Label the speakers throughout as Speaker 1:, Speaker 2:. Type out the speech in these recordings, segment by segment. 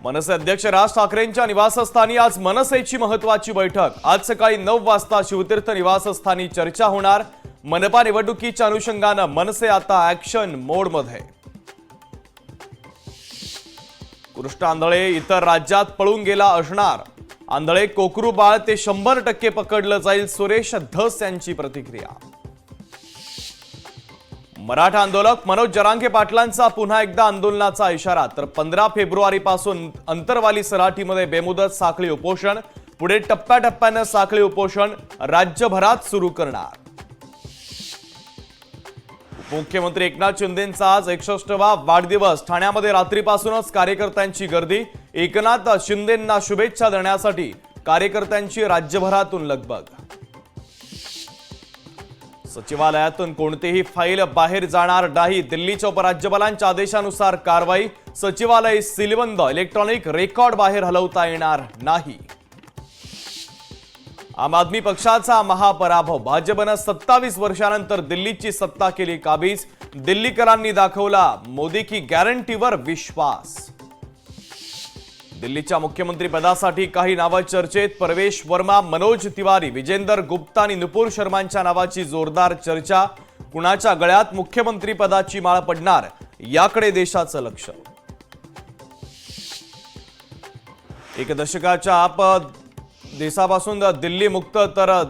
Speaker 1: मनसे अध्यक्ष राज ठाकरेंच्या निवासस्थानी आज मनसेची महत्त्वाची बैठक। आज सकाळी 9 वाजता शिवतीर्थ निवासस्थानी चर्चा होणार। मनपा निवडणुकीच्या अनुषंगाने मनसे आता ऍक्शन मोडमध्ये। कृष्ण आंधळे इतर राज्यात पळून गेला असणार। आंधळे कोकरू बाळ ते 100% पकडलं जाईल, सुरेश धस यांची प्रतिक्रिया। मराठा आंदोलक मनोज जरांगे पाटलांचा पुन्हा एकदा आंदोलनाचा इशारा। तर 15 फेब्रुवारीपासून अंतरवाली सराटीमध्ये बेमुदत साखळी उपोषण, पुढे टप्प्याटप्प्याने साखळी उपोषण राज्यभरात सुरू करणार। मुख्यमंत्री एकनाथ शिंदेंचा आज 61वा वाढदिवस। ठाण्यामध्ये रात्रीपासूनच कार्यकर्त्यांची गर्दी। एकनाथ शिंदेंना शुभेच्छा देण्यासाठी कार्यकर्त्यांची राज्यभरातून लगबग। सचिवालयातून कोणतीही फाईल बाहेर जाणार नाही। दिल्लीच्या उपराज्यपालांच्या आदेशानुसार कारवाई। सचिवालय सीलबंद, इलेक्ट्रॉनिक रेकॉर्ड बाहेर हलवता येणार नाही। आम आदमी पक्षाचा महापराभव। भाजपने 27 वर्षांनंतर दिल्लीची सत्ता केली काबीज। दिल्लीकरांनी दाखवला मोदी की गॅरंटीवर विश्वास। दिल्लीच्या मुख्यमंत्री पदासाठी काही नावं चर्चेत। परवेश वर्मा, मनोज तिवारी, विजेंदर गुप्ता आणि नुपूर शर्मांच्या नावाची जोरदार चर्चा। कुणाच्या गळ्यात मुख्यमंत्री पदाची माळ पडणार याकडे देशाचं लक्ष। एक दशकाच्या देशापासून दिल्ली मुक्त, तर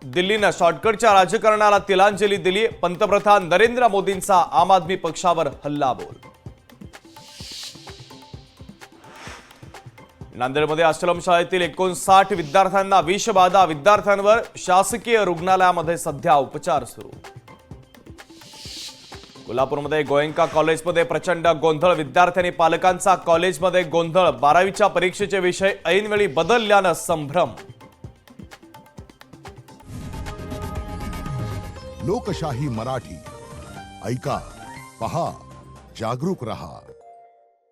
Speaker 1: दिल्लीने शॉर्टकटच्या राजकारणाला तिलांजली दिली। पंतप्रधान नरेंद्र मोदींचा आम आदमी पक्षावर हल्लाबोल। नांदेडमध्ये आश्रम शाळेतील 59 विद्यार्थ्यांना विषबाधा। विद्यार्थ्यांवर शासकीय रुग्णालयामध्ये सध्या उपचार सुरू। कोल्हापूरमध्ये गोयंका कॉलेजमध्ये प्रचंड गोंधळ। विद्यार्थ्यांनी पालकांचा कॉलेजमध्ये गोंधळ। 12वीच्या परीक्षेचे विषय ऐनवेळी बदलल्यानं संभ्रम।
Speaker 2: लोकशाही मराठी ऐका, पहा, जागरूक रहा।